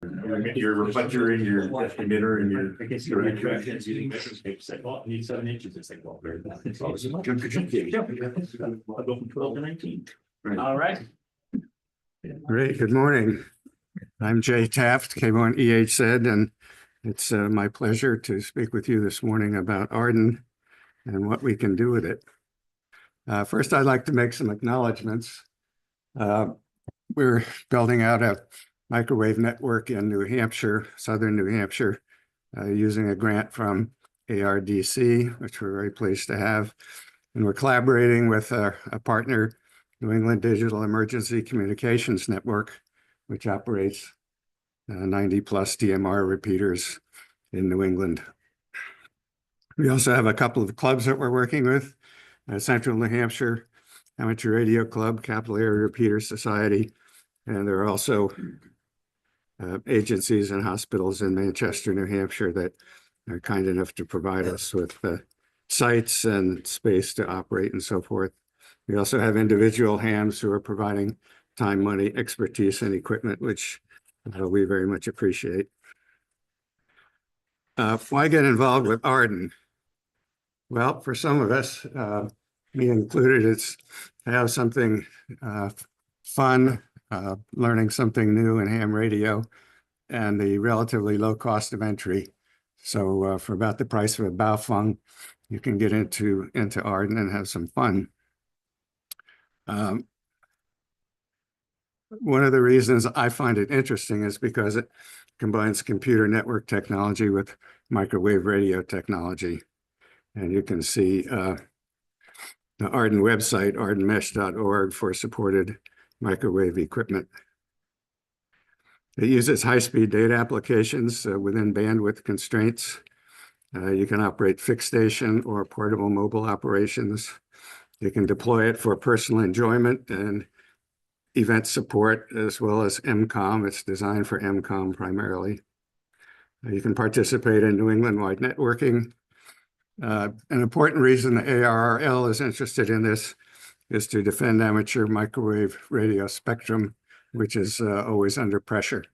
Your reflector and your emitter and your. I guess you're using measuring tape, say, well, I need 7 inches, it's like, well, very. I'll go from 12 to 19. All right. Great, good morning. I'm Jay Taft, K1 EHZ, and it's my pleasure to speak with you this morning about Arden and what we can do with it. First, I'd like to make some acknowledgements. We're building out a microwave network in New Hampshire, southern New Hampshire, using a grant from ARDC, which we're very pleased to have. And we're collaborating with a partner, New England Digital Emergency Communications Network, which operates 90 plus DMR repeaters in New England. We also have a couple of clubs that we're working with, Central New Hampshire Amateur Radio Club, Capital Area Repeater Society, and there are also agencies and hospitals in Manchester, New Hampshire that are kind enough to provide us with sites and space to operate and so forth. We also have individual hams who are providing time, money, expertise, and equipment, which we very much appreciate. Why get involved with Arden? Well, for some of us, me included, it's to have something fun, learning something new in ham radio, and the relatively low cost of entry. So for about the price of a Baofeng, you can get into Arden and have some fun. One of the reasons I find it interesting is because it combines computer network technology with microwave radio technology. And you can see the Arden website, ardenmesh.org, for supported microwave equipment. It uses high-speed data applications within bandwidth constraints. You can operate fixed station or portable mobile operations. You can deploy it for personal enjoyment and event support, as well as MCOM. It's designed for MCOM primarily. You can participate in New England-wide networking. An important reason the ARRL is interested in this is to defend amateur microwave radio spectrum, which is always under pressure.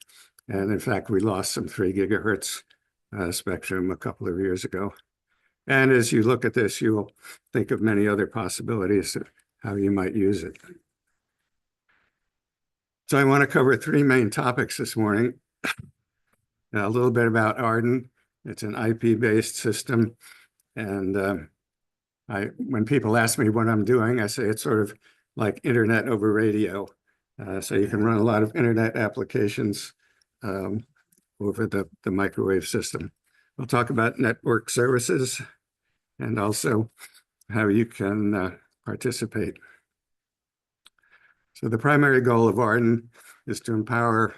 And in fact, we lost some 3 gigahertz spectrum a couple of years ago. And as you look at this, you will think of many other possibilities of how you might use it. So I want to cover 3 main topics this morning. A little bit about Arden. It's an IP-based system. And when people ask me what I'm doing, I say it's sort of like internet over radio. So you can run a lot of internet applications over the microwave system. We'll talk about network services and also how you can participate. So the primary goal of Arden is to empower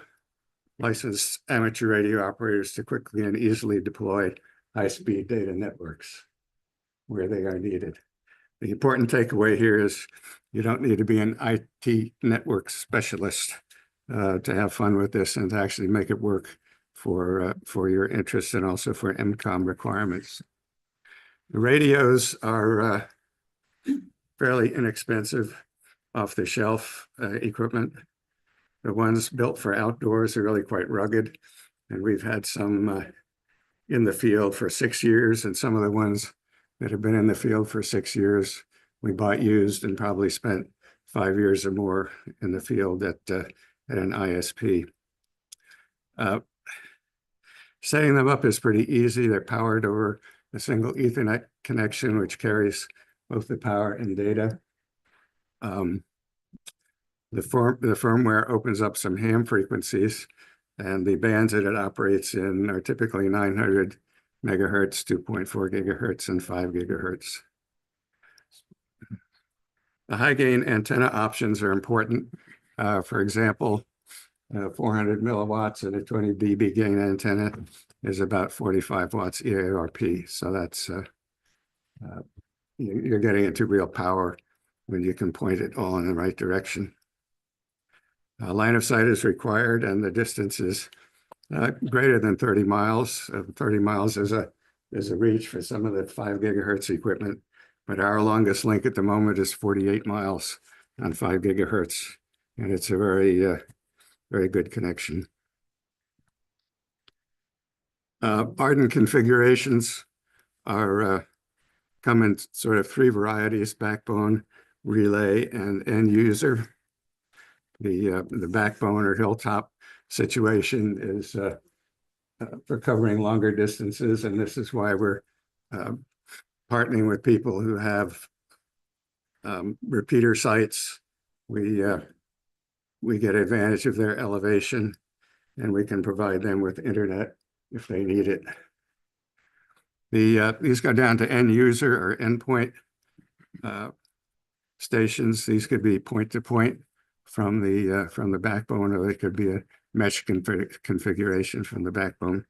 licensed amateur radio operators to quickly and easily deploy high-speed data networks where they are needed. The important takeaway here is you don't need to be an IT network specialist to have fun with this and to actually make it work for your interests and also for MCOM requirements. The radios are fairly inexpensive, off-the-shelf equipment. The ones built for outdoors are really quite rugged, and we've had some in the field for 6 years, and some of the ones that have been in the field for 6 years, we bought used and probably spent 5 years or more in the field at an ISP. Setting them up is pretty easy. They're powered over a single Ethernet connection, which carries both the power and data. The firmware opens up some ham frequencies, and the bands that it operates in are typically 900 megahertz, 2.4 gigahertz, and 5 gigahertz. The high gain antenna options are important. For example, 400 milliwatts and a 20 dB gain antenna is about 45 watts EARP. So that's, you're getting into real power when you can point it all in the right direction. Line of sight is required, and the distance is greater than 30 miles. 30 miles is a reach for some of the 5 gigahertz equipment, but our longest link at the moment is 48 miles on 5 gigahertz, and it's a very good connection. Arden configurations are come in sort of three varieties: backbone, relay, and end user. The backbone or hilltop situation is for covering longer distances, and this is why we're partnering with people who have repeater sites. We get advantage of their elevation, and we can provide them with internet if they need it. These go down to end user or endpoint stations. These could be point to point from the backbone, or they could be a mesh configuration from the backbone.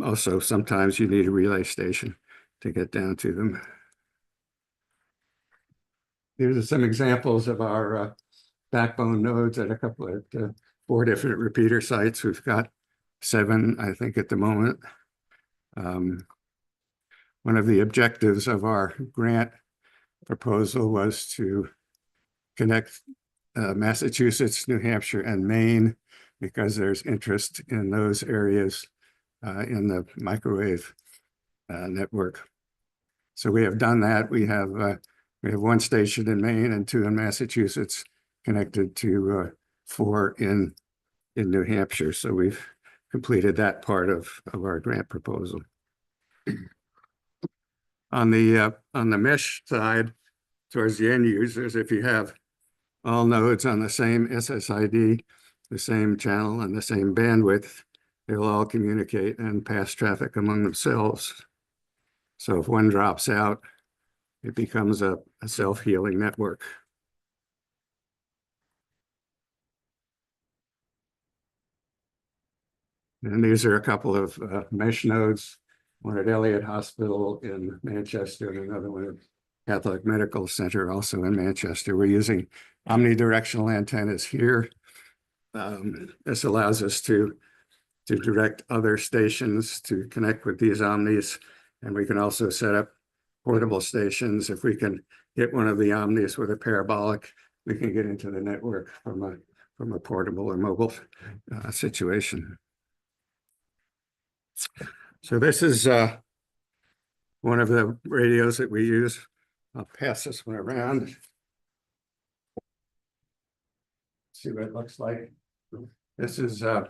Also, sometimes you need a relay station to get down to them. Here's are some examples of our backbone nodes at a couple of 4 different repeater sites. We've got 7, I think, at the moment. One of the objectives of our grant proposal was to connect Massachusetts, New Hampshire, and Maine, because there's interest in those areas in the microwave network. So we have done that. We have 1 station in Maine and 2 in Massachusetts, connected to 4 in New Hampshire. So we've completed that part of our grant proposal. On the mesh side, towards the end users, if you have all nodes on the same SSID, the same channel, and the same bandwidth, they'll all communicate and pass traffic among themselves. So if one drops out, it becomes a self-healing network. And these are a couple of mesh nodes, one at Elliott Hospital in Manchester and another one at Catholic Medical Center, also in Manchester. We're using omnidirectional antennas here. This allows us to direct other stations to connect with these omnis, and we can also set up portable stations. If we can hit one of the omnis with a parabolic, we can get into the network from a portable or mobile situation. So this is one of the radios that we use. I'll pass this one around. See what it looks like. This is a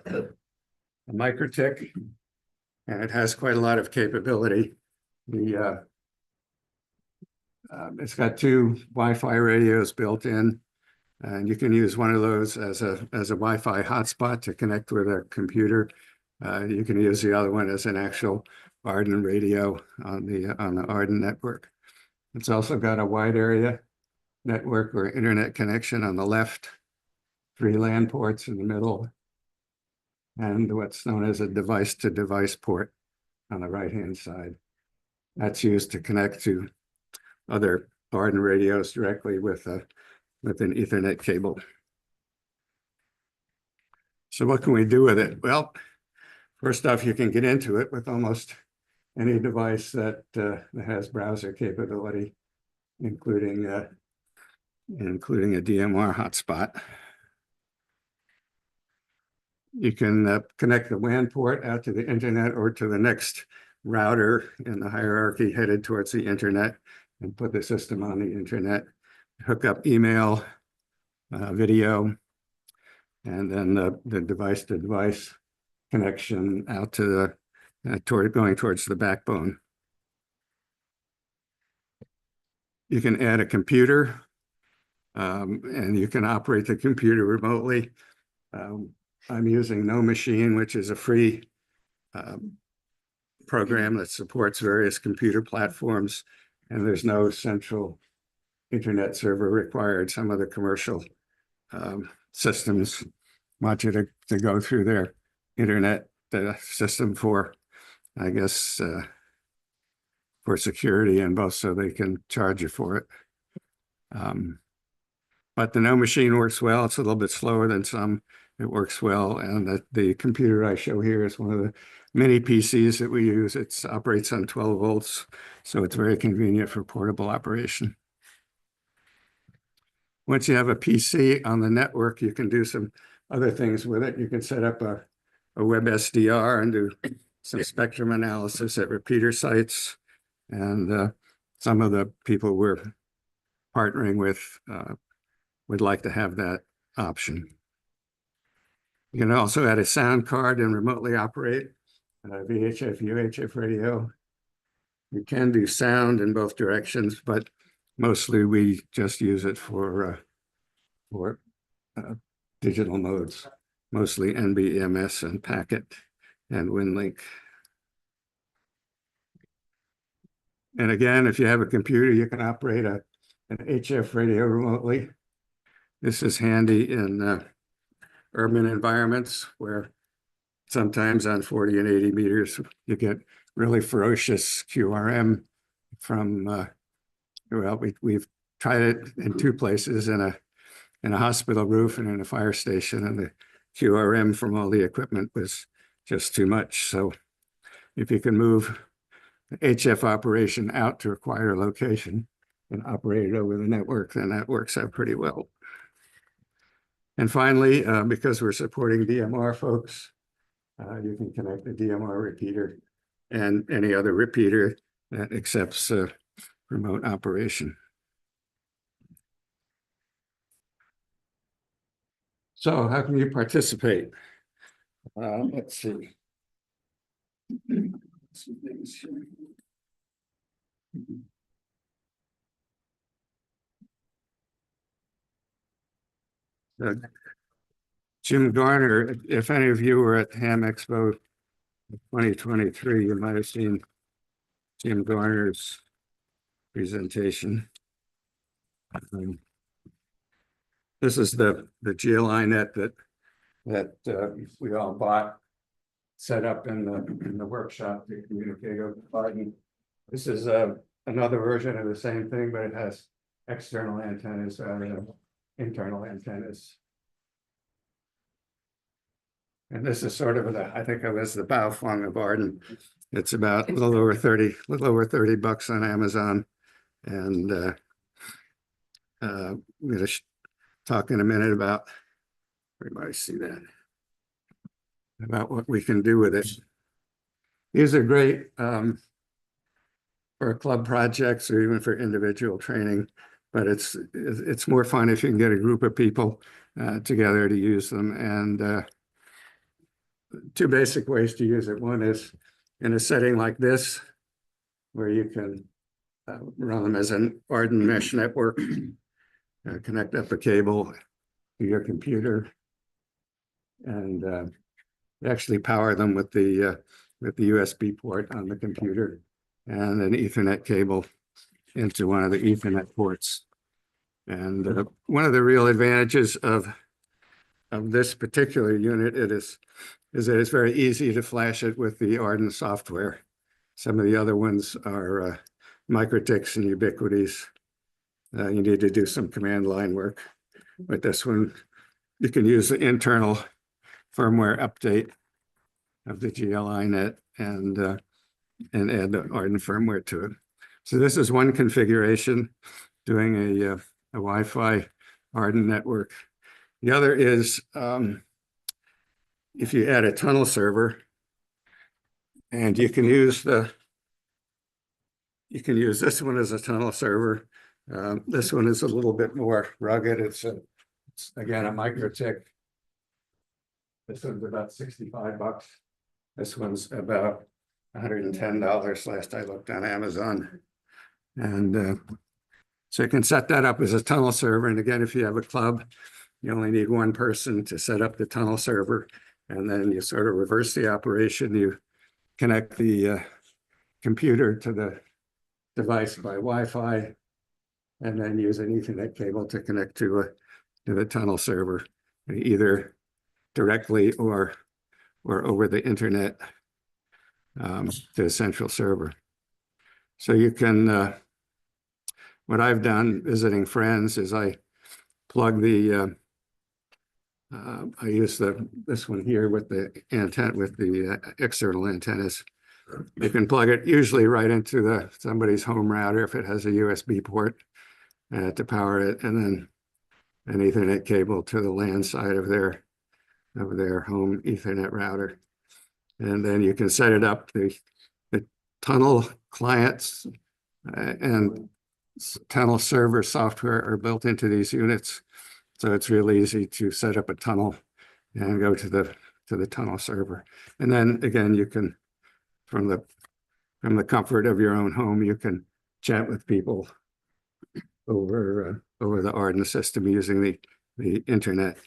MikroTik, and it has quite a lot of capability. It's got 2 Wi-Fi radios built in, and you can use one of those as a Wi-Fi hotspot to connect with a computer. You can use the other one as an actual Arden radio on the Arden network. It's also got a wide area network or internet connection on the left, 3 LAN ports in the middle, and what's known as a device-to-device port on the right-hand side. That's used to connect to other Arden radios directly with an Ethernet cable. So what can we do with it? Well, first off, you can get into it with almost any device that has browser capability, including a DMR hotspot. You can connect the WAN port out to the internet or to the next router in the hierarchy headed towards the internet and put the system on the internet, hook up email, video, and then the device-to-device connection out to the going towards the backbone. You can add a computer, and you can operate the computer remotely. I'm using NoMachine, which is a free program that supports various computer platforms, and there's no central internet server required. Some of the commercial systems want you to go through their internet system for, I guess, for security and both so they can charge you for it. But the NoMachine works well. It's a little bit slower than some. It works well. And the computer I show here is one of the many PCs that we use. It operates on 12 volts, so it's very convenient for portable operation. Once you have a PC on the network, you can do some other things with it. You can set up a web SDR and do some spectrum analysis at repeater sites. And some of the people we're partnering with would like to have that option. You can also add a sound card and remotely operate VHF, UHF radio. You can do sound in both directions, but mostly we just use it for digital modes, mostly NBEMS and packet and WinLink. And again, if you have a computer, you can operate an HF radio remotely. This is handy in urban environments where sometimes on 40 and 80 meters, you get really ferocious QRM from, well, we've tried it in two places, in a hospital roof and in a fire station, and the QRM from all the equipment was just too much. So if you can move the HF operation out to a quieter location and operate it over the network, then that works out pretty well. And finally, because we're supporting DMR folks, you can connect the DMR repeater and any other repeater that accepts remote operation. So how can you participate? Let's see. Some things here. Jim Garner, if any of you were at Ham Expo 2023, you might have seen Jim Garner's presentation. This is the GLI net that we all bought, set up in the workshop to communicate over Biden. This is another version of the same thing, but it has external antennas rather than internal antennas. And this is sort of I think of as the Baofeng of Arden. It's about a little over 30 bucks on Amazon. And I'm going to talk in a minute about, everybody see that, about what we can do with it. These are great for club projects or even for individual training, but it's more fun if you can get a group of people together to use them. And two basic ways to use it. One is in a setting like this, where you can run them as an Arden mesh network, connect up a cable to your computer, and actually power them with the USB port on the computer and an Ethernet cable into one of the Ethernet ports. And one of the real advantages of this particular unit is that it's very easy to flash it with the Arden software. Some of the other ones are Microtics and Ubiquitys. You need to do some command line work. But this one, you can use the internal firmware update of the GLI net and add the Arden firmware to it. So this is one configuration, doing a Wi-Fi Arden network. The other is if you add a tunnel server, and you can use this one as a tunnel server. This one is a little bit more rugged. It's again a Microtik. This one's about 65 bucks. This one's about $110 last I looked on Amazon. And so you can set that up as a tunnel server. And again, if you have a club, you only need one person to set up the tunnel server. And then you sort of reverse the operation. You connect the computer to the device by Wi-Fi, and then use an Ethernet cable to connect to the tunnel server, either directly or over the internet to a central server. So you can, what I've done visiting friends is I plug the, I use this one here with the antenna, with the external antennas. You can plug it usually right into somebody's home router if it has a USB port to power it, and then an Ethernet cable to the LAN side of their home Ethernet router. And then you can set it up. The tunnel clients and tunnel server software are built into these units. So it's real easy to set up a tunnel and go to the tunnel server. And then again, you can, from the comfort of your own home, you can chat with people over the Arden system using the internet.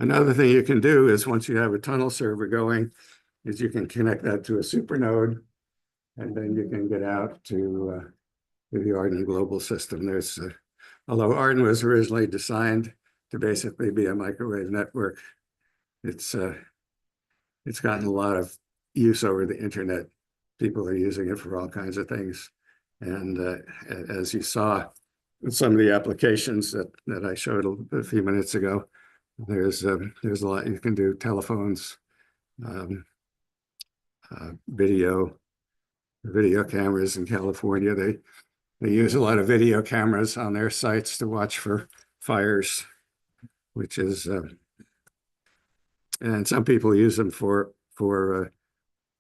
Another thing you can do is once you have a tunnel server going, is you can connect that to a supernode, and then you can get out to the Arden global system. There's, although Arden was originally designed to basically be a microwave network, it's gotten a lot of use over the internet. People are using it for all kinds of things. And as you saw in some of the applications that I showed a few minutes ago, there's a lot you can do: telephones, video cameras. In California, they use a lot of video cameras on their sites to watch for fires, which is and some people use them for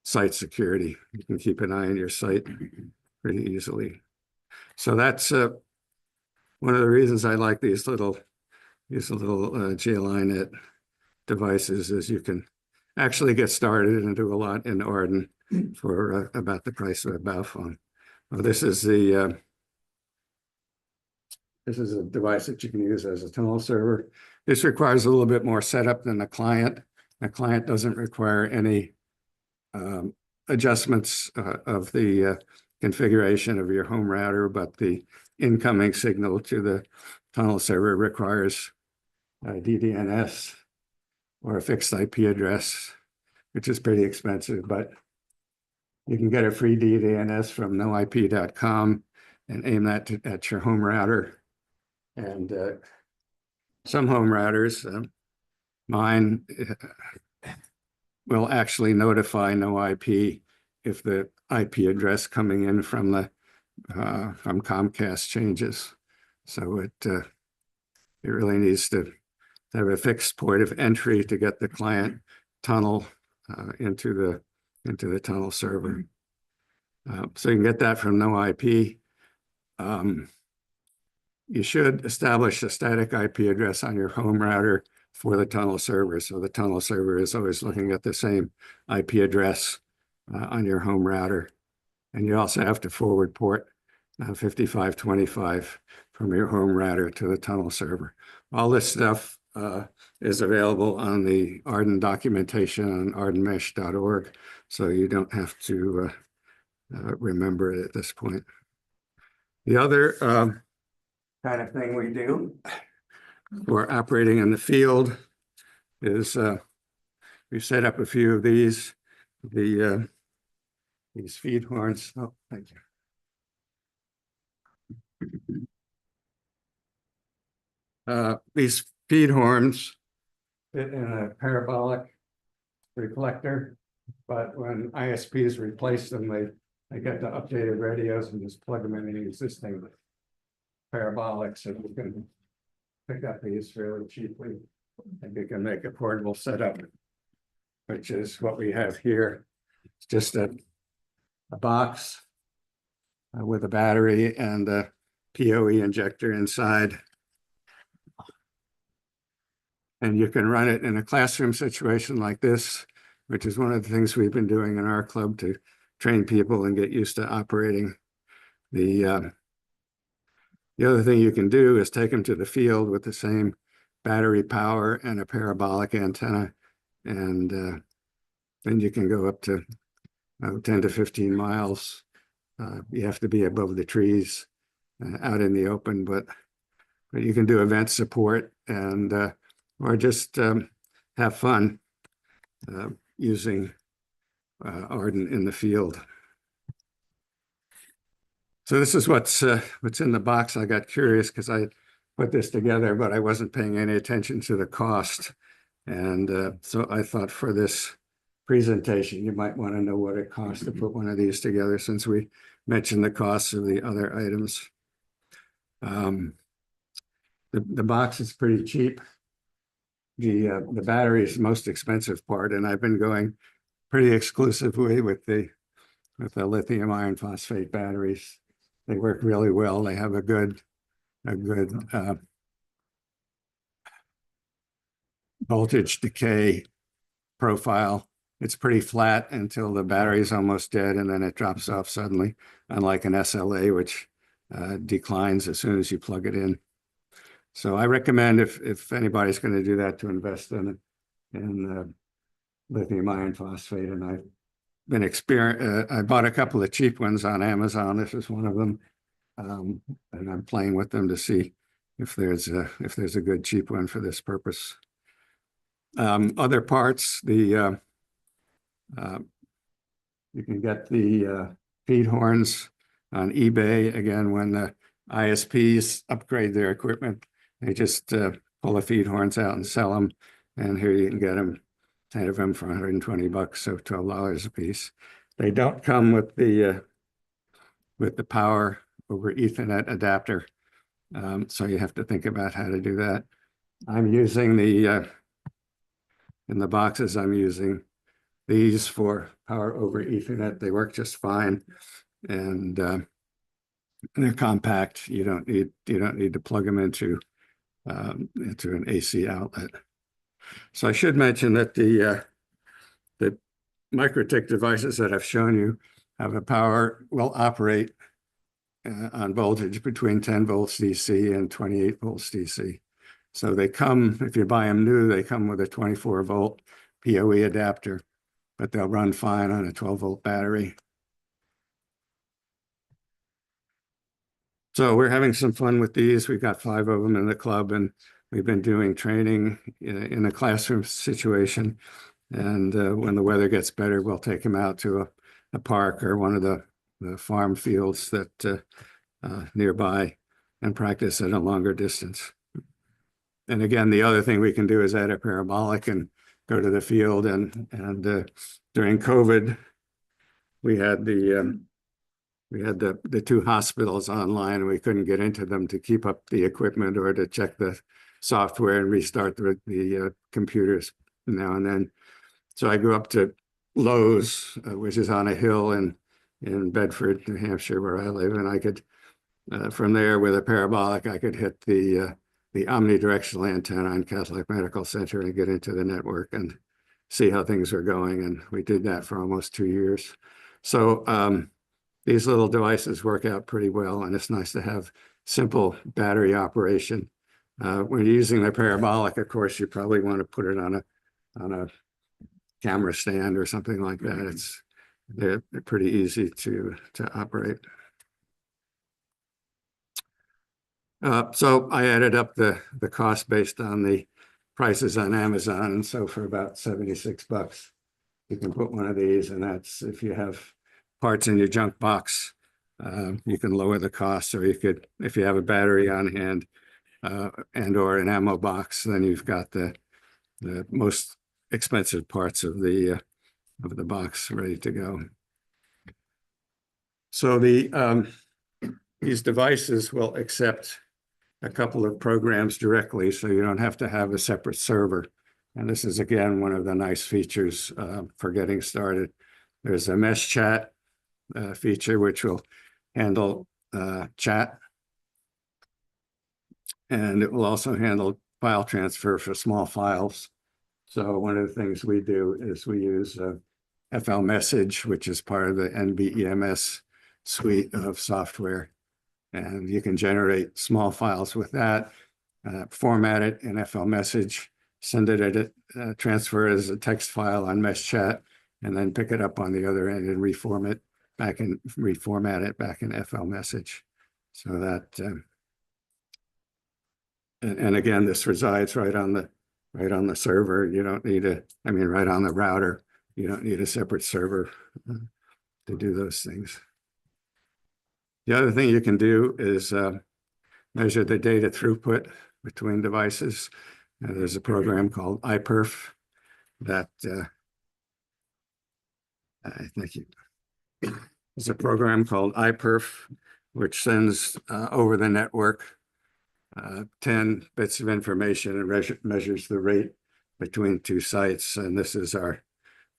site security. You can keep an eye on your site pretty easily. So that's one of the reasons I like these little GLINet devices, is you can actually get started and do a lot in Arden for about the price of a Baofeng. Well, this is a device that you can use as a tunnel server. This requires a little bit more setup than the client. The client doesn't require any adjustments of the configuration of your home router, but the incoming signal to the tunnel server requires DDNS or a fixed IP address, which is pretty expensive, but you can get a free DDNS from noip.com and aim that at your home router. And some home routers, mine, will actually notify NoIP if the IP address coming in from Comcast changes. So it really needs to have a fixed point of entry to get the client tunnel into the tunnel server. So you can get that from NoIP. You should establish a static IP address on your home router for the tunnel server. So the tunnel server is always looking at the same IP address on your home router. And you also have to forward port 5525 from your home router to the tunnel server. All this stuff is available on the Arden documentation on ardenmesh.org, so you don't have to remember it at this point. The other kind of thing we do for operating in the field is we set up a few of these feed horns. Oh, thank you. These feed horns fit in a parabolic reflector, but when ISPs replace them, they get the updated radios and just plug them in the existing parabolics, and you can pick up these fairly cheaply, and you can make a portable setup, which is what we have here. It's just a box with a battery and a PoE injector inside. And you can run it in a classroom situation like this, which is one of the things we've been doing in our club to train people and get used to operating. The other thing you can do is take them to the field with the same battery power and a parabolic antenna, and then you can go up to 10 to 15 miles. You have to be above the trees out in the open, but you can do event support and or just have fun using Arden in the field. So this is what's in the box. I got curious because I put this together, but I wasn't paying any attention to the cost. And so I thought for this presentation, you might want to know what it costs to put one of these together, since we mentioned the costs of the other items. The box is pretty cheap. the battery is the most expensive part, and I've been going pretty exclusively with the lithium iron phosphate batteries. They work really well. They have a good voltage decay profile. It's pretty flat until the battery is almost dead, and then it drops off suddenly, unlike an SLA, which declines as soon as you plug it in. So I recommend, if anybody's going to do that, to invest in lithium iron phosphate. And I've been I bought a couple of cheap ones on Amazon. This is one of them, and I'm playing with them to see if there's a good cheap one for this purpose. Other parts, you can get the feed horns on eBay. Again, when the ISPs upgrade their equipment, they just pull the feed horns out and sell them. And here you can get them, 10 of them for 120 bucks, so $12 a piece. They don't come with the power over Ethernet adapter, so you have to think about how to do that. I'm using in the boxes, I'm using these for power over Ethernet. They work just fine, and they're compact. You don't need to plug them into an AC outlet. So I should mention that the MikroTik devices that I've shown you have will operate on voltage between 10 volts DC and 28 volts DC. So they come, if you buy them new, they come with a 24 volt PoE adapter, but they'll run fine on a 12 volt battery. So we're having some fun with these. We've got 5 of them in the club, and we've been doing training in a classroom situation. And when the weather gets better, we'll take them out to a park or one of the farm fields that nearby and practice at a longer distance. And again, the other thing we can do is add a parabolic and go to the field. And during COVID, we had the 2 hospitals online. We couldn't get into them to keep up the equipment or to check the software and restart the computers now and then. So I go up to Lowe's, which is on a hill in Bedford, New Hampshire, where I live, and I could, from there with a parabolic, I could hit the omnidirectional antenna on Catholic Medical Center and get into the network and see how things are going. And we did that for almost 2 years. So these little devices work out pretty well, and it's nice to have simple battery operation. When you're using the parabolic, of course, you probably want to put it on a camera stand or something like that. They're pretty easy to operate. So I added up the cost based on the prices on Amazon, and so for about 76 bucks, you can put one of these, and that's if you have parts in your junk box, you can lower the cost. Or you could, if you have a battery on hand and or an ammo box, then you've got the most expensive parts of the box ready to go. So these devices will accept a couple of programs directly, so you don't have to have a separate server. And this is, again, one of the nice features for getting started. There's a mesh chat feature, which will handle chat. And it will also handle file transfer for small files. So one of the things we do is we use FL Message, which is part of the NBEMS suite of software. And you can generate small files with that, format it in FL Message, send it transfer it as a text file on Mesh Chat, and then pick it up on the other end and reformat it back in FL Message. So that, and again, this resides right on the server. You don't need right on the router. You don't need a separate server to do those things. The other thing you can do is measure the data throughput between devices. There's a program called iPerf that there's a program called iPerf, which sends over the network 10 bits of information and measures the rate between two sites. And this is our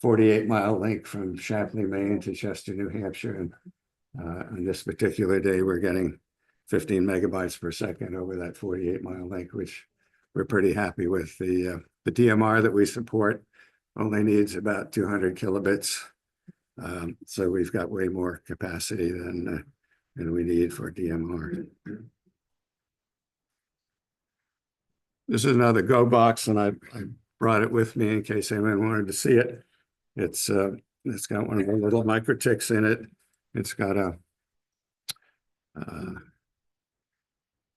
48-mile link from Shapley, Maine to Chester, New Hampshire. And on this particular day, we're getting 15 megabytes per second over that 48-mile link, which we're pretty happy with. The DMR that we support only needs about 200 kilobits. So we've got way more capacity than we need for DMR. This is another Go box, and I brought it with me in case anyone wanted to see it. It's got one of the little microtics in it. It's got a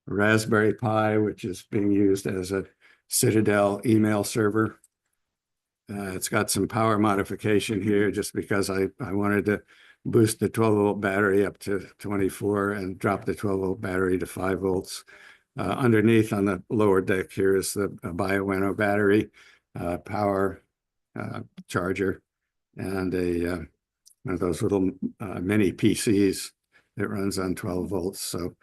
Raspberry Pi, which is being used as a Citadel email server. It's got some power modification here just because I wanted to boost the 12-volt battery up to 24 and drop the 12-volt battery to 5 volts. Underneath on the lower deck here is the Bioenno battery, power charger, and one of those little mini PCs that runs on 12 volts. So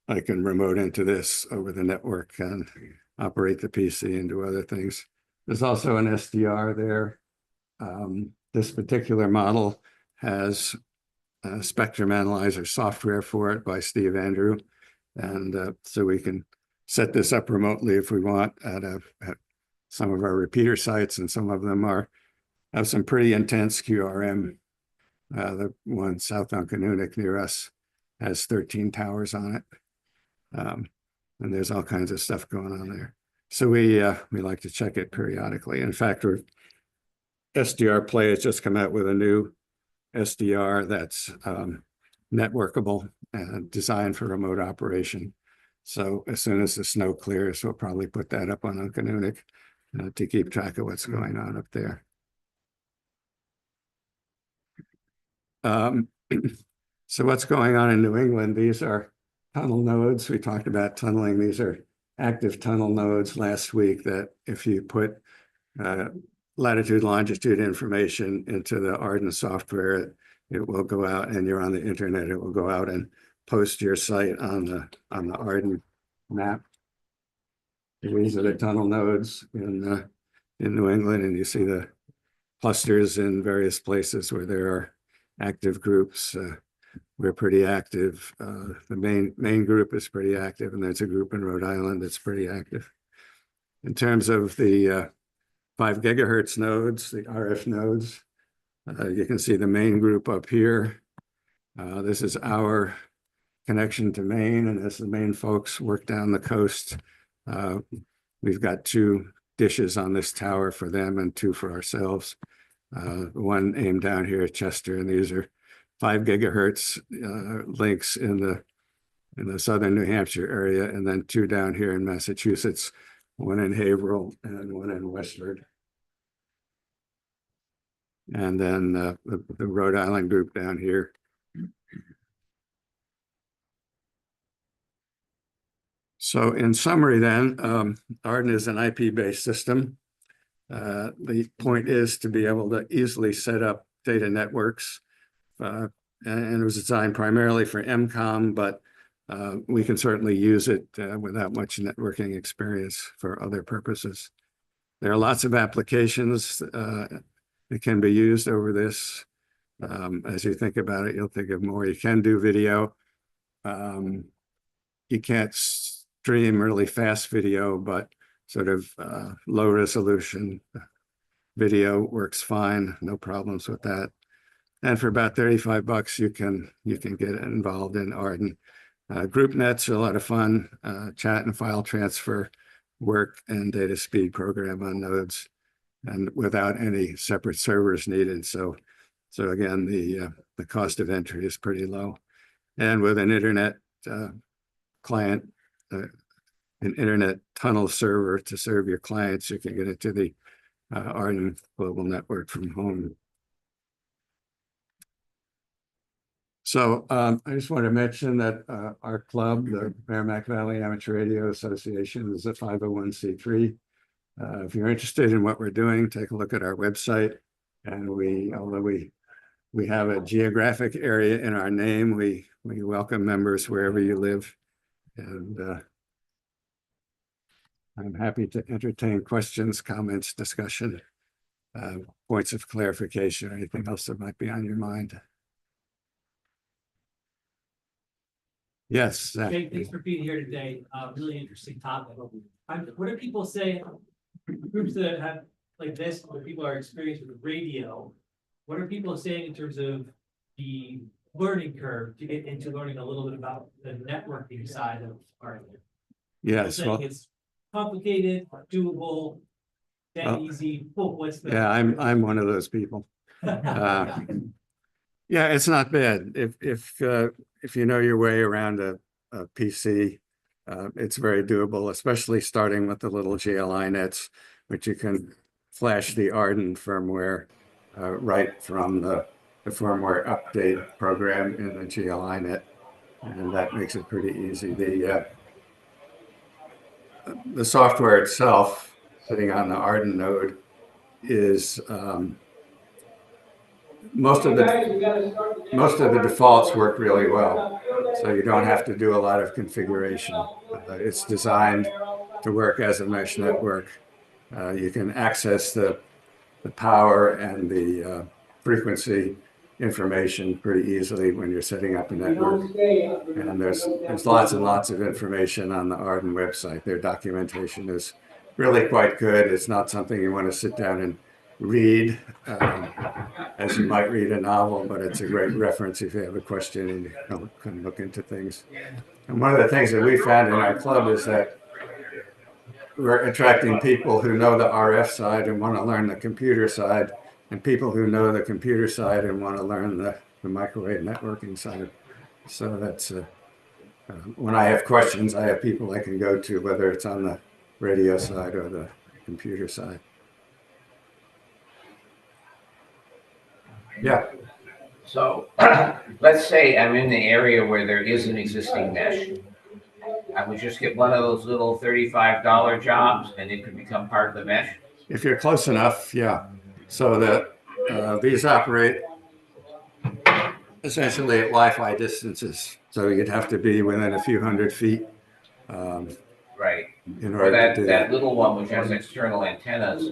I can remote into this over the network and operate the PC and do other things. There's also an SDR there. This particular model has Spectrum Analyzer software for it by Steve Andrew. And so we can set this up remotely if we want at some of our repeater sites, and some of them have some pretty intense QRM. The one south on Canunek near us has 13 towers on it. And there's all kinds of stuff going on there. So we like to check it periodically. In fact, SDR Play has just come out with a new SDR that's networkable and designed for remote operation. So as soon as the snow clears, we'll probably put that up on Uncanunic to keep track of what's going on up there. So what's going on in New England? These are tunnel nodes. We talked about tunneling. These are active tunnel nodes last week that if you put latitude, longitude information into the Arden software, it will go out, and you're on the internet, it will go out and post your site on the Arden map. These are the tunnel nodes in New England, and you see the clusters in various places where there are active groups. We're pretty active. The main group is pretty active, and there's a group in Rhode Island that's pretty active. In terms of the 5 gigahertz nodes, the RF nodes, you can see the main group up here. This is our connection to Maine, and as the Maine folks work down the coast, we've got 2 dishes on this tower for them and 2 for ourselves. One aimed down here at Chester, and these are 5 gigahertz links in the southern New Hampshire area, and then 2 down here in Massachusetts, one in Haverhill and one in Westford. And then the Rhode Island group down here. So in summary then, Arden is an IP-based system. The point is to be able to easily set up data networks. And it was designed primarily for EmComm, but we can certainly use it without much networking experience for other purposes. There are lots of applications that can be used over this. As you think about it, you'll think of more. You can do video. You can't stream really fast video, but sort of low resolution video works fine. No problems with that. And for about $35, you can get involved in Arden. Group nets are a lot of fun. Chat and file transfer work and data speed program on nodes, and without any separate servers needed. So again, the cost of entry is pretty low. And with an internet client, an internet tunnel server to serve your clients, you can get into the Arden global network from home. So I just want to mention that our club, the Merrimack Valley Amateur Radio Association, is a 501c3. If you're interested in what we're doing, take a look at our website. And although we have a geographic area in our name, we welcome members wherever you live. And I'm happy to entertain questions, comments, discussion, points of clarification, or anything else that might be on your mind. Yes, Zach. Jake, thanks for being here today. Really interesting topic. What do people say, groups that have like this, where people are experienced with radio? What are people saying in terms of the learning curve to get into learning a little bit about the networking side of our? Yes, well, It's complicated, doable, that Well, easy. What's the? yeah, I'm one of those people. Yeah, it's not bad. If you know your way around a PC, it's very doable, especially starting with the little GLI nets, which you can flash the Arden firmware right from the firmware update program in the GLI net, and that makes it pretty easy. The software itself, sitting on the Arden node, is most of the defaults work really well, so you don't have to do a lot of configuration. It's designed to work as a mesh network. You can access the power and the frequency information pretty easily when you're setting up a network. And there's lots and lots of information on the Arden website. Their documentation is really quite good. It's not something you want to sit down and read as you might read a novel, but it's a great reference if you have a question and you can look into things. And one of the things that we found in our club is that we're attracting people who know the RF side and want to learn the computer side, and people who know the computer side and want to learn the microwave networking side. So that's when I have questions, I have people I can go to, whether it's on the radio side or the computer side. Yeah. So let's say I'm in the area where there is an existing mesh. I would just get one of those little $35 jobs and it could become part of the mesh. If you're close enough, yeah. So that these operate essentially at Wi-Fi distances. So you'd have to be within a few hundred feet. Right. In Or order to do that little one which has external antennas,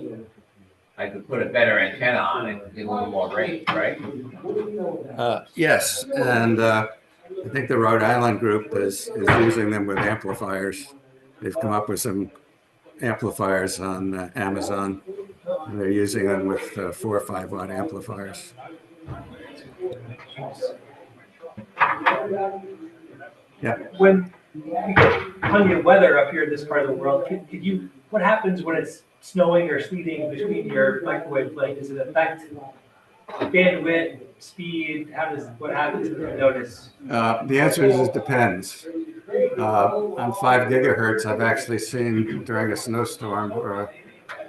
I could put a better antenna on it and get a little more range, right? Yes, and I think the Rhode Island group is using them with amplifiers. They've come up with some amplifiers on Amazon, and they're using them with 4 or 5 watt amplifiers. Yeah. When we get plenty of weather up here in this part of the world, what happens when it's snowing or sleeting between your microwave link? Does it affect bandwidth, speed? What happens if you notice? The answer is it depends. On 5 gigahertz, I've actually seen during a snowstorm or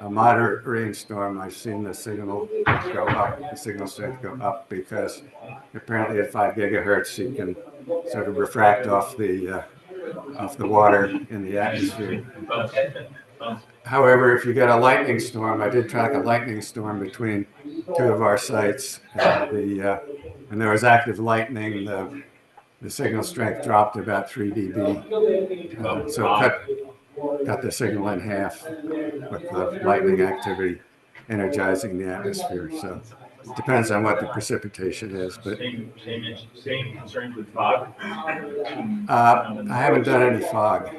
a moderate rainstorm, I've seen the signal go up, the signal strength go up, because apparently at 5 gigahertz you can sort of refract off the water in the atmosphere. However, if you get a lightning storm, I did track a lightning storm between 2 of our sites, and there was active lightning. The signal strength dropped about 3 dB, so cut the signal in half with the lightning activity energizing the atmosphere. So it depends on what the precipitation is. But Same concerns with fog. I haven't done any fog.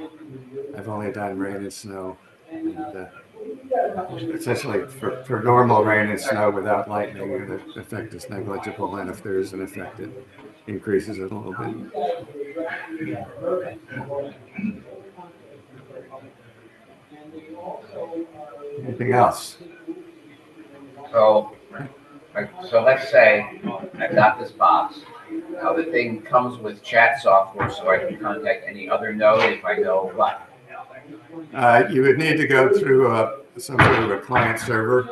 I've only done rain and snow. And, essentially, for normal rain and snow without lightning, the effect is negligible, and if there is an effect, it increases it a little bit. Anything else? So let's say I've got this box. Now the thing comes with chat software, so I can contact any other node if I know what. You would need to go through some sort of a client server,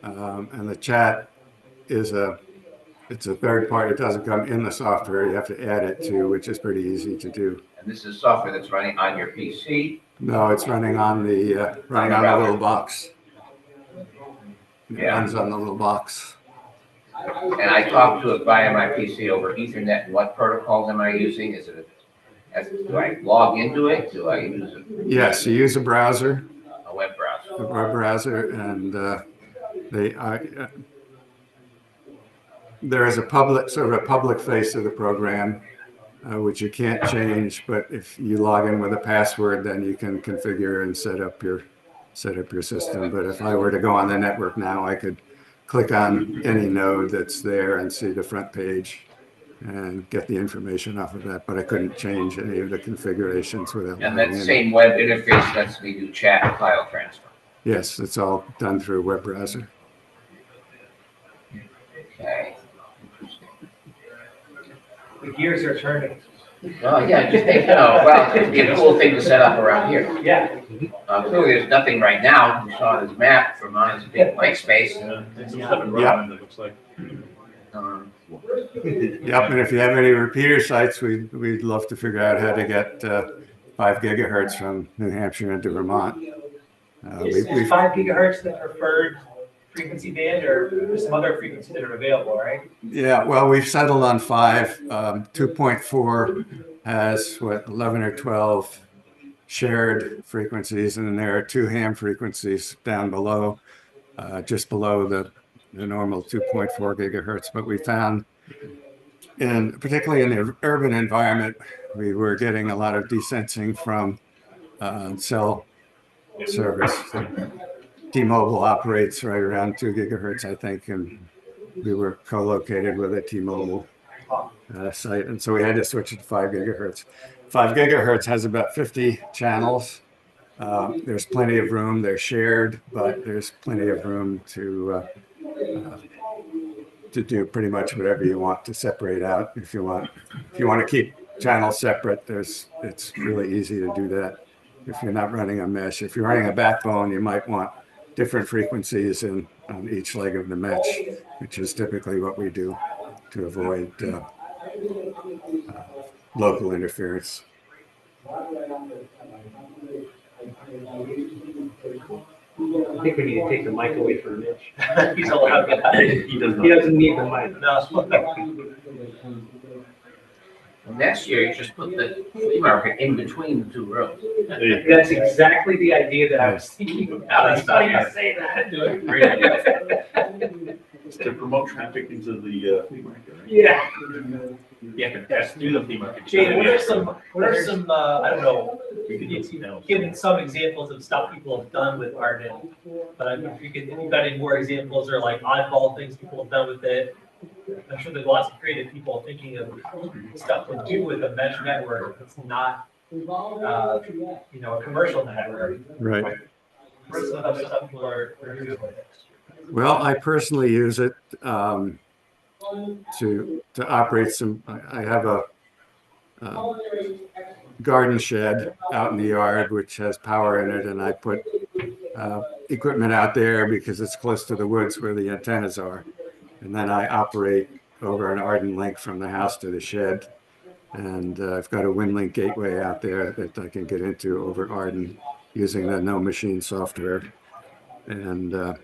and the chat is it's a third party. It doesn't come in the software. You have to add it to, which is pretty easy to do. And this is software that's running on your PC. No, it's running on the little box. It Yeah. runs on the little box. And I talk to it via my PC over Ethernet. What protocols am I using? Do I log into it? Do I use it? Yes, you use a browser, the web browser, and there is a public, sort of a public face of the program, which you can't change, but if you log in with a password, then you can configure and set up your system. But if I were to go on the network now, I could click on any node that's there and see the front page and get the information off of that, but I couldn't change any of the configurations without. And that same web interface lets me do chat and file transfer. Yes, it's all done through a web browser. Okay. The gears are turning. Well, yeah, just take, well, it'd be a cool thing to set up around here. Yeah. Clearly, there's nothing right now. You saw this map for mine's a big blank space. Yeah, there's some stuff in Rhode it looks like. Yep, and if you have any repeater sites, we'd love to figure out how to get 5 gigahertz from New Hampshire into Vermont. Is 5 gigahertz the preferred frequency band, or there's some other frequencies that are available, right? Yeah, well, we've settled on 5. 2.4 has 11 or 12 shared frequencies, and then there are 2 ham frequencies down below, just below the normal 2.4 gigahertz. But we found, particularly in the urban environment, we were getting a lot of desensing from cell service. T-Mobile operates right around 2 gigahertz, I think, and we were co-located with a T-Mobile site, and so we had to switch it to 5 gigahertz. 5 gigahertz has about 50 channels. There's plenty of room. They're shared, but there's plenty of room to do pretty much whatever you want to separate out. If you want to keep channels separate, it's really easy to do that. If you're not running a mesh, if you're running a backbone, you might want different frequencies on each leg of the mesh, which is typically what we do to avoid local interference. I think we need to take the mic away from Mitch. He's allowed that. He does not. He doesn't need the mic. No. Well, next year, you just put the flea market in between the 2 rows. That's exactly the idea that I was thinking about. That's funny you say that. Great idea. To promote traffic into the flea market, right? Yeah. You have to pass through the flea market. Jane, what are some, I don't know, We could do something else. given some examples of stuff people have done with Arden, but I mean, if you've got any more examples or like oddball things people have done with it, I'm sure there's lots of creative people thinking of stuff to do with a mesh network that's not, a commercial network. Right. What's some other stuff people are doing? Well, I personally use it to operate some. I have a garden shed out in the yard which has power in it, and I put equipment out there because it's close to the woods where the antennas are, and then I operate over an Arden link from the house to the shed, and I've got a WinLink gateway out there that I can get into over Arden using the No Machine software, and the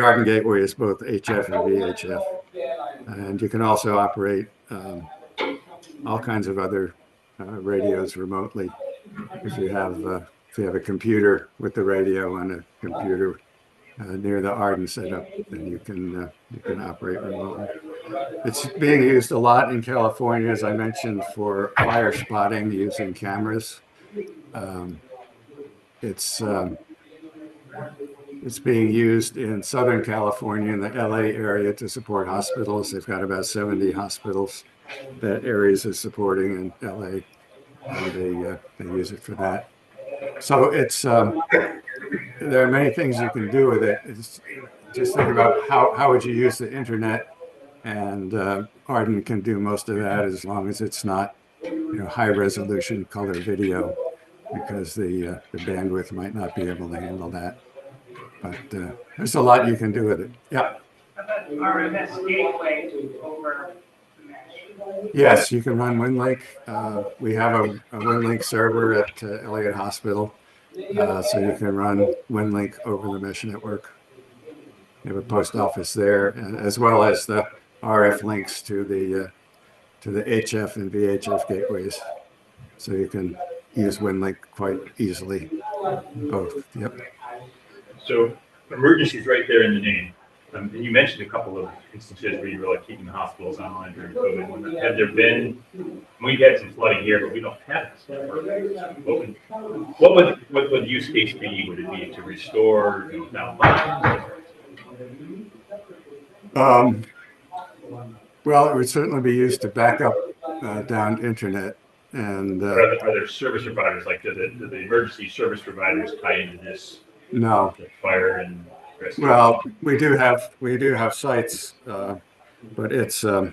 Arden gateway is both HF and VHF, and you can also operate all kinds of other radios remotely. If you have a computer with the radio and a computer near the Arden setup, then you can operate remotely. It's being used a lot in California, as I mentioned, for fire spotting using cameras. It's being used in Southern California, in the LA area, to support hospitals. They've got about 70 hospitals that Aries is supporting in LA, and they use it for that. So it's there are many things you can do with it. It's just think about how would you use the internet, and Arden can do most of that as long as it's not high resolution color video, because the bandwidth might not be able to handle that. But there's a lot you can do with it. Yeah. RMS gateway over mesh. Yes, you can run WinLink. We have a WinLink server at Elliott Hospital, so you can run WinLink over the mesh network. We have a post office there, as well as the RF links to the HF and VHF gateways, so you can use WinLink quite easily. both, yep. So emergency's right there in the name. And you mentioned a couple of instances where you were like keeping the hospitals online during COVID. Have there been, we've had some flooding here, but we don't have it. What would use case be? Would it be to restore down lines? Well, it would certainly be used to back up down internet and Are there service providers, like do the emergency service providers tie into this? no. The fire and rescue? Well, we do have sites, but it's I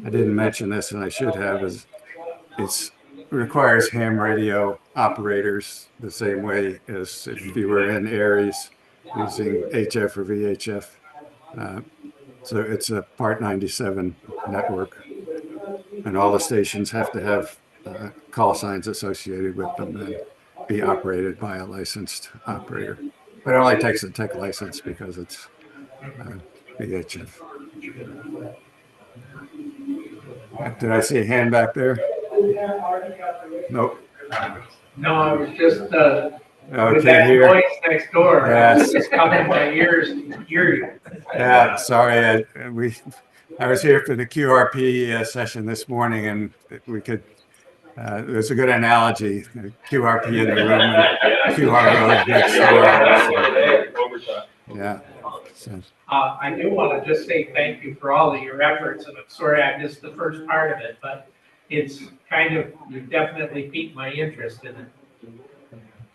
didn't mention this, and I should have. Is it requires ham radio operators the same way as if you were in Aries using HF or VHF. So it's a Part 97 network, and all the stations have to have call signs associated with them and be operated by a licensed operator. But it only takes a tech license because it's VHF. Did I see a hand back there? Nope. No, I was just, Oh, with can't that hear. voice next door, Yes. it's coming in my ears to hear you. Yeah, sorry. I was here for the QRP session this morning, and we could. It was a good analogy. QRP in the room, and QR next door. Yeah. So, I do want to just say thank you for all of your efforts, and I'm sorry I missed the first part of it, but it's kind of, you definitely piqued my interest in it.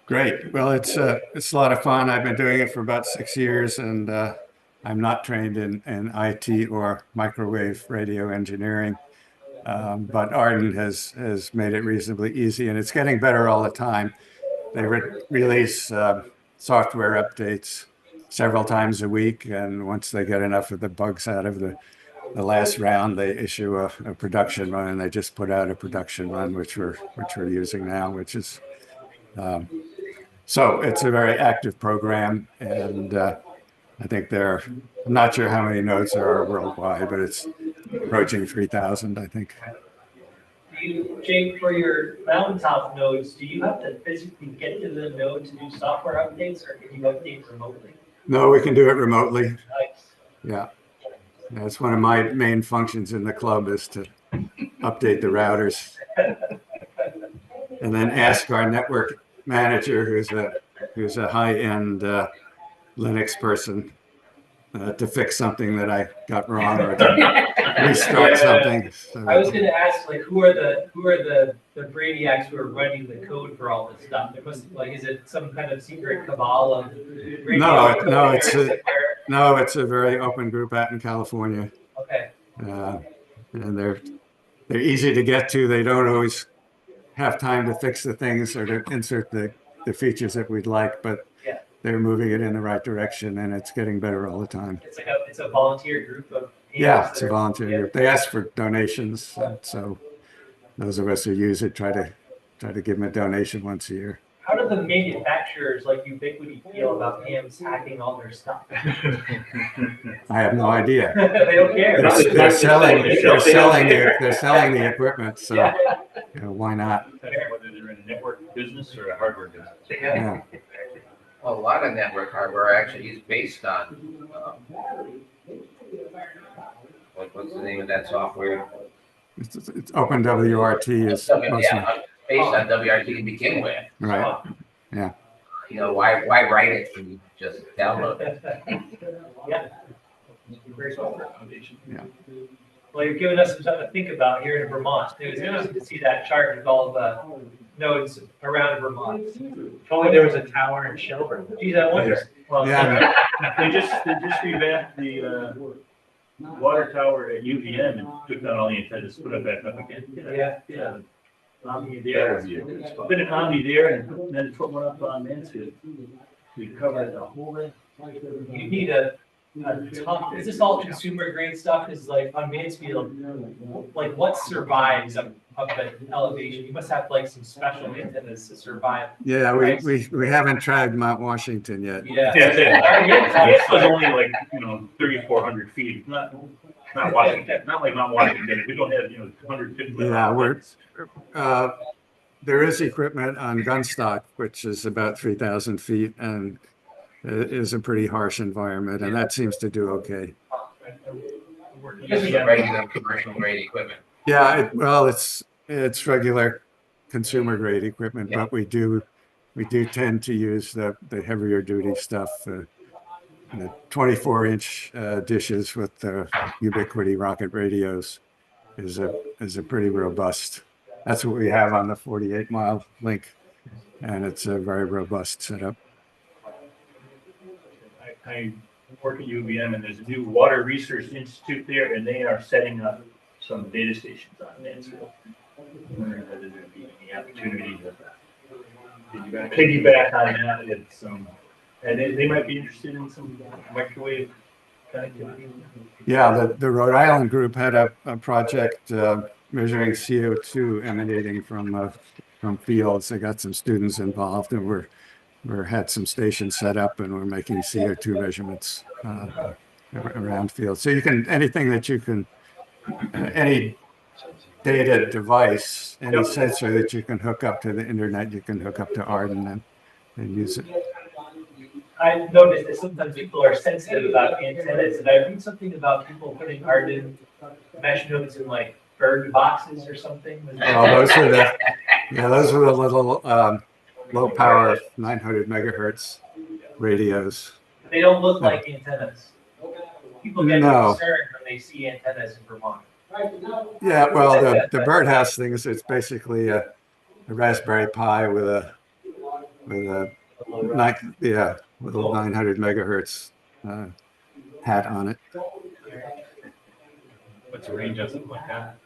great. Well, it's a lot of fun. I've been doing it for about 6 years, and I'm not trained in IT or microwave radio engineering. But Arden has made it reasonably easy, and it's getting better all the time. They release software updates several times a week, and once they get enough of the bugs out of the last round, they issue a production run, and they just put out a production run, which we're using now, which is so it's a very active program, and I think I'm not sure how many nodes there are worldwide, but it's approaching 3,000, I think. Jake, for your mountaintop nodes, do you have to physically get to the node to do software updates, or can you update remotely? No, we can do it remotely. Nice. Yeah. That's one of my main functions in the club is to update the routers. And then ask our network manager, who's a high-end Linux person, to fix something that I got wrong or to restart something. So, I was going to ask, like, who are the brainiacs who are running the code for all this stuff? There must, like, is it some kind of secret cabal of no, it's a very open group out in California. Okay. And they're easy to get to. They don't always have time to fix the things or to insert the features that we'd like, but Yeah. they're moving it in the right direction, and it's getting better all the time. It's like it's a volunteer group of Yeah, it's a volunteer group. They ask for donations, so those of us who use it try to give them a donation once a year. How do the manufacturers like Ubiquity feel about hams hacking all their stuff? I have no idea. They don't care. They're selling the equipment, so Yeah. Why not? Whether they're in a network business or a hardware business. Yeah. Well, a lot of network hardware actually is based on, what's the name of that software? It's OpenWRT is mostly Based on WRT to begin with. right. So, why write it when you just download it? Yeah. Very cool. Yeah. Well, you're giving us some stuff to think about here in Vermont. It was interesting to see that chart with all the nodes around Vermont. If only there was a tower in Shelburne. Geez, I wonder. Well, Yeah. They just revamped the water tower at UVM and took down all the antennas, put it back up again. Yeah. Omni there. Put an Omni there and then put one up on Mansfield. We covered the whole way. You need a ton. Is this all consumer grade stuff? Is like on Mansfield, like what survives up at elevation? You must have like some special antennas to survive. Yeah, we haven't tried Mount Washington yet. Yeah. This was only like, 3,400 feet, not Washington, not like Mount Washington. We don't have, 150. Yeah, there is equipment on Gunstock, which is about 3,000 feet and is a pretty harsh environment, and that seems to do okay. This is regular commercial grade equipment. Yeah, well, it's regular consumer grade equipment, Yeah. but we do tend to use the heavier duty stuff. The 24-inch dishes with the Ubiquiti rocket radios is a pretty robust. That's what we have on the 48-mile link, and it's a very robust setup. I work at UVM and there's a new Water Research Institute there and they are setting up some data stations on Mansfield. Wondering whether there'd be any opportunity to piggyback on that with some, and they might be interested in some microwave connectivity. Yeah, the Rhode Island group had a project measuring CO2 emanating from fields. They got some students involved, and we're had some stations set up, and we're making CO2 measurements around fields. So you can anything that you can, any data device, any sensor that you can hook up to the internet, you can hook up to Arden and use it. I've noticed that sometimes people are sensitive about antennas, and I read something about people putting Arden mesh nodes in like bird boxes or something. Oh, those are the little low power 900 megahertz radios. They don't look like antennas. People get No. concerned when they see antennas in Vermont. Yeah, well, the birdhouse thing is it's basically a Raspberry Pi with a 900 megahertz hat on it. What's the range of something like that?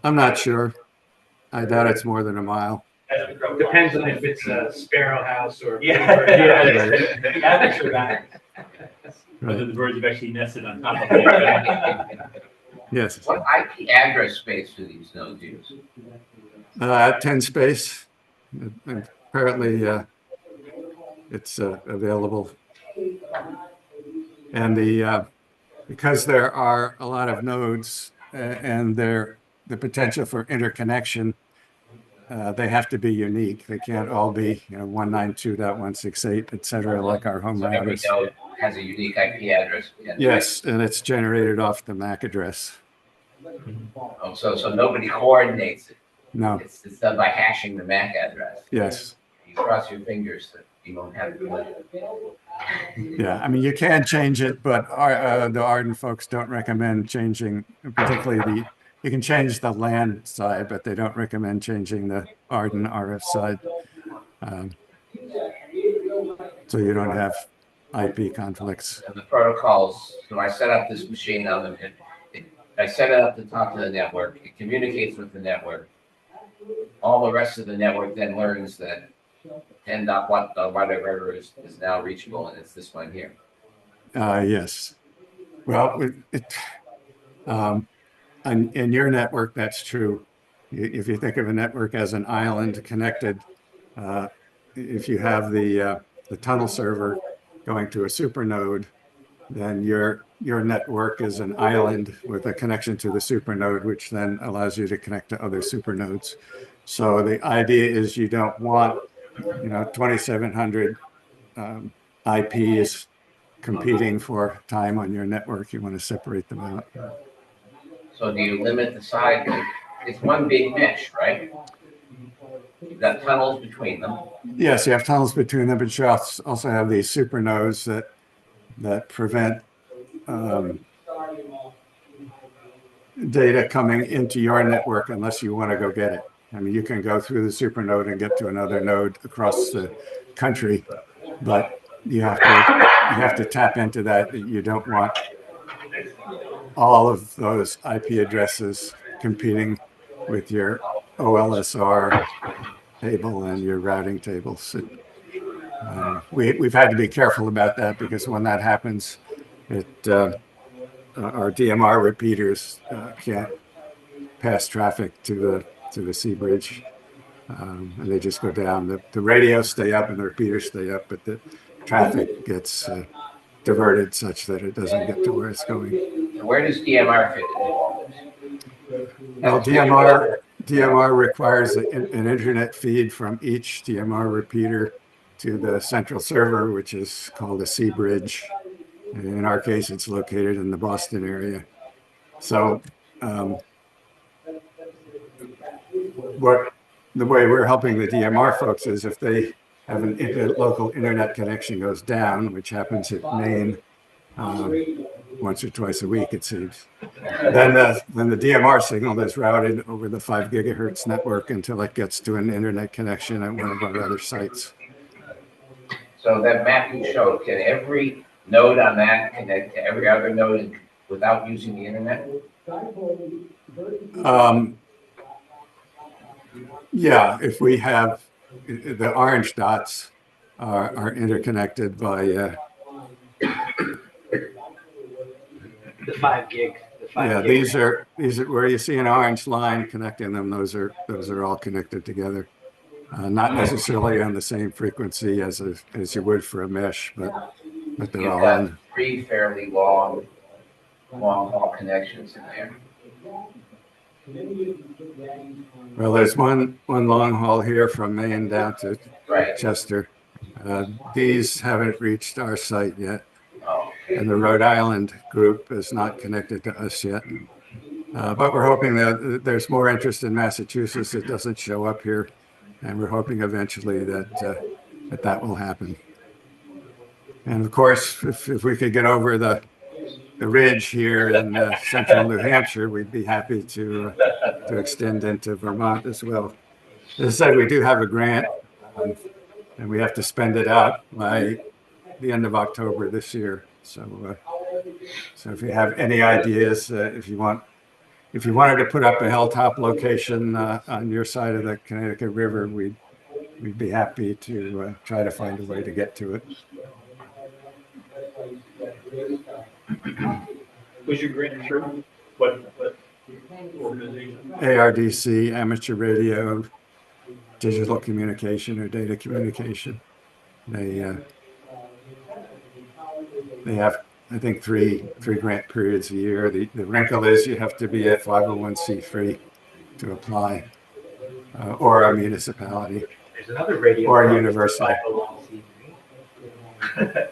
I'm not sure. I doubt it's more than a mile. Depends on if it's a sparrow house or. Yeah. Right. Amateur guy. Whether the birds have actually nested on top of it. Yes. What IP address space do these nodes use? 10 space. And apparently, it's available. And because there are a lot of nodes and the potential for interconnection, they have to be unique. They can't all be 192.168, et cetera, like our home So every routers. node has a unique IP address. Yes, and it's generated off the MAC address. Oh, so nobody coordinates it. No, It's done by hashing the MAC address. yes. You cross your fingers that you won't have to do it. Yeah, I mean, you can change it, but the Arden folks don't recommend changing, particularly you can change the LAN side, but they don't recommend changing the Arden RF side. So you don't have IP conflicts. And the protocols, so I set up this machine on them. I set it up to talk to the network. It communicates with the network. All the rest of the network then learns that 10.whatever is now reachable, and it's this one here. Yes. Well, in your network, that's true. If you think of a network as an island connected, if you have the tunnel server going to a supernode, then your network is an island with a connection to the supernode, which then allows you to connect to other supernodes. So the idea is you don't want 2,700 IPs competing for time on your network. You want to separate them out. So do you limit the size? It's one big mesh, right? You've got tunnels between them. Yes, you have tunnels between them, but you also have these supernodes that prevent data coming into your network unless you want to go get it. I mean, you can go through the supernode and get to another node across the country, but you have to tap into that. You don't want all of those IP addresses competing with your OLSR table and your routing tables. We've had to be careful about that because when that happens, our DMR repeaters can't pass traffic to the C bridge, and they just go down. The radios stay up and the repeaters stay up, but the traffic gets diverted such that it doesn't get to where it's going. Where does DMR fit into all this? Well, DMR requires an internet feed from each DMR repeater to the central server, which is called a C bridge. In our case, it's located in the Boston area. So the way we're helping the DMR folks is if they have an local internet connection goes down, which happens at Maine once or twice a week, it seems. Then the DMR signal is routed over the 5 gigahertz network until it gets to an internet connection at one of our other sites. So that map you showed, can every node on that connect to every other node without using the internet? Yeah, if we have the orange dots are interconnected by The 5 gig. The 5 yeah, gig. these are where you see an orange line connecting them. Those are all connected together. Not necessarily on the same frequency as you would for a mesh, but they're You've all got on. 3 fairly long haul connections in there. Well, there's one long haul here from Maine down to Right. Chester. These haven't reached our site yet, Oh, and the Rhode Island group is not connected to us yet. But we're hoping that there's more interest in Massachusetts. It doesn't show up here, and we're hoping eventually that that will happen. And of course, if we could get over the ridge here in central New Hampshire, we'd be happy to extend into Vermont as well. As I said, we do have a grant, and we have to spend it out by the end of October this year. So if you have any ideas, if you wanted to put up a hilltop location on your side of the Connecticut River, we'd be happy to try to find a way to get to it. Was your grant through? What organization? ARDC, amateur radio, digital communication or data communication. They have, I think, three grant periods a year. The wrinkle is you have to be a 501c3 to apply, or a municipality, There's another radio. or a program, university. 501c3.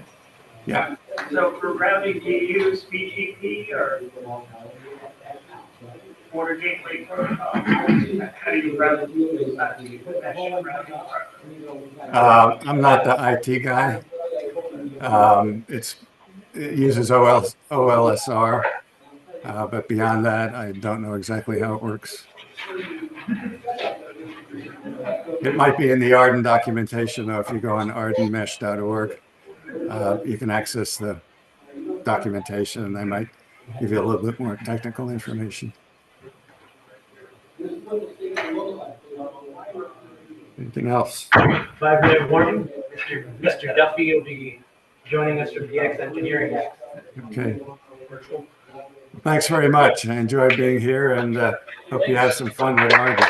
Yeah. So for routing, do you use BGP or Border Gateway Protocol? How do you route I'm not the IT guy. It uses OLSR, but beyond that, I don't know exactly how it works. It might be in the Arden documentation, though. If you go on ardenmesh.org, you can access the documentation, and they might give you a little bit more technical information. Anything else? 5-minute warning. Mr. Duffy will be joining us from DX Engineering. Okay. Thanks very much. I enjoyed being here, and hope you have some fun with Arden.